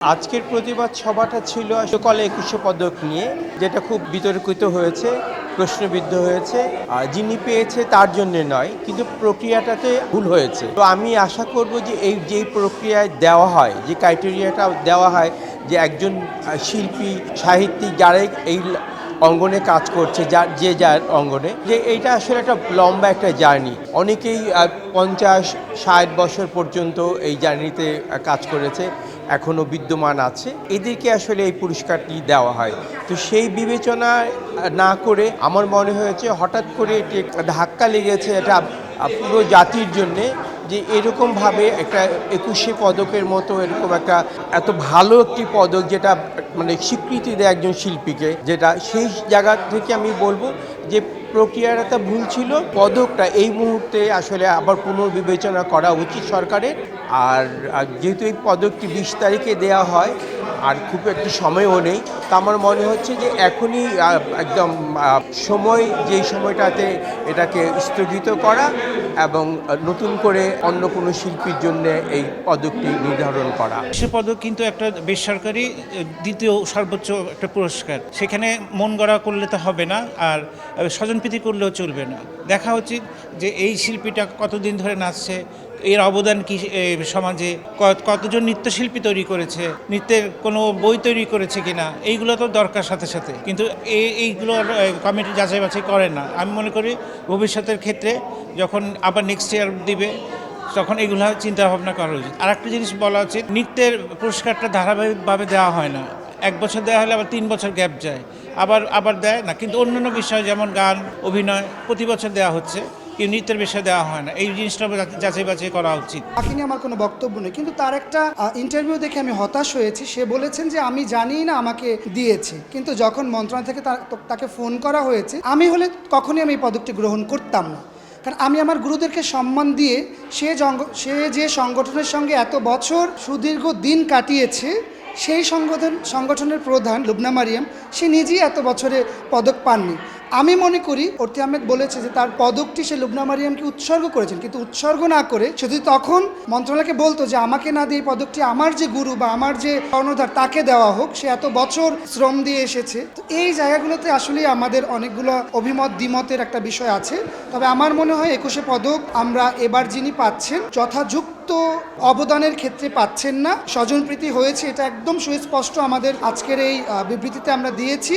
আজকের প্রতিবাদ সভাটা ছিল সকলে ২১শে পদক নিয়ে, যেটা খুব বিতর্কিত হয়েছে, প্রশ্নবিদ্ধ হয়েছে। যিনি পেয়েছে তার জন্য নয়, কিন্তু প্রক্রিয়াটাতে ভুল হয়েছে। তো আমি আশা করব যে এই যেই প্রক্রিয়ায় দেওয়া হয়, যে ক্রাইটেরিয়াটা দেওয়া হয়, যে একজন শিল্পী সাহিত্যিক যারা এই অঙ্গনে কাজ করছে, যার অঙ্গনে, যে এইটা আসলে একটা লম্বা একটা জার্নি। অনেকেই ৫০-৬০ বছর পর্যন্ত এই জার্নিতে কাজ করেছে, এখনও বিদ্যমান আছে। এদেরকে আসলে এই পুরস্কারটি দেওয়া হয়। তো সেই বিবেচনা না করে আমার মনে হয়েছে হঠাৎ করে এটি ধাক্কা লেগেছে এটা পুরো জাতির জন্যে, যে এরকমভাবে একটা ২১শে পদকের মতো এরকম একটা এত ভালো একটি পদক, যেটা মানে স্বীকৃতি দেয় একজন শিল্পীকে, যেটা সেই জায়গা থেকে আমি বলবো যে প্রক্রিয়াটা ভুল ছিল। পদকটা এই মুহূর্তে আসলে আবার পুনর্বিবেচনা করা উচিত সরকারের। আর যেহেতু এই পদকটি ২০ তারিখে দেওয়া হয়, আর খুব একটু সময়ও নেই, তা আমার মনে হচ্ছে যে এখনই একদম সময়, যেই সময়টাতে এটাকে স্থগিত করা এবং নতুন করে অন্য কোনো শিল্পীর জন্য এই পদকটি নির্ধারণ করা। সে পদক কিন্তু একটা বেসরকারি দ্বিতীয় সর্বোচ্চ একটা পুরস্কার। সেখানে মন গড়া করলে তো হবে না, আর স্বজনপ্রীতি করলেও চলবে না। দেখা উচিত যে এই শিল্পীটা কতদিন ধরে নাচছে, এর অবদান কি সমাজে, কতজন নৃত্যশিল্পী তৈরি করেছে, নৃত্যের কোনো বই তৈরি করেছে কিনা, এইগুলো তো দরকার সাথে সাথে। কিন্তু এইগুলো কমিটি যাচাই বাছাই করে না। আমি মনে করি ভবিষ্যতের ক্ষেত্রে যখন আবার নেক্সট ইয়ার দিবে, তখন এগুলো চিন্তা ভাবনা করা উচিত। আর একটা জিনিস বলা উচিত, নৃত্যের পুরস্কারটা ধারাবাহিকভাবে দেওয়া হয় না। ১ বছর দেওয়া হলে আবার ৩ বছর গ্যাপ যায়, আবার দেয় না। কিন্তু অন্যান্য বিষয় যেমন গান, অভিনয় প্রতি বছর দেওয়া হচ্ছে, কিন্তু নৃত্যের বিষয়ে দেওয়া হয় না। এই জিনিসটা যাচাই বাছাই করা উচিত। তাকে নিয়ে আমার কোনো বক্তব্য নেই, কিন্তু তার একটা ইন্টারভিউ দেখে আমি হতাশ হয়েছি। সে বলেছেন যে আমি জানি না আমাকে দিয়েছে, কিন্তু যখন মন্ত্রণালয় থেকে তাকে ফোন করা হয়েছে, আমি হলে কখনই আমি এই পদকটি গ্রহণ করতাম না। কারণ আমি আমার গুরুদেরকে সম্মান দিয়ে সে যে সংগঠনের সঙ্গে এত বছর সুদীর্ঘ দিন কাটিয়েছে, সেই সংগঠনের প্রধান লুবনা মারিয়াম, সে নিজেই এত বছরে পদক পাননি। আমি মনে করি অর্তি আহমেদ বলেছে যে তার পদকটি সে লুবনা মারিয়ামকে উৎসর্গ করেছেন, কিন্তু উৎসর্গ না করে সে যদি তখন মন্ত্রণালয়কে বলতো যে আমাকে না দিয়ে এই পদকটি আমার যে গুরু বা আমার যে কর্ণধার তাকে দেওয়া হোক, সে এত বছর শ্রম দিয়ে এসেছে। তো এই জায়গাগুলোতে আসলে আমাদের অনেকগুলো অভিমত দ্বিমতের একটা বিষয় আছে। তবে আমার মনে হয় ২১শে পদক আমরা এবার যিনি পাচ্ছেন, যথাযুক্ত অবদানের ক্ষেত্রে পাচ্ছেন না, স্বজনপ্রীতি হয়েছে, এটা একদম সুস্পষ্ট আমাদের আজকের এই বিবৃতিতে আমরা দিয়েছি।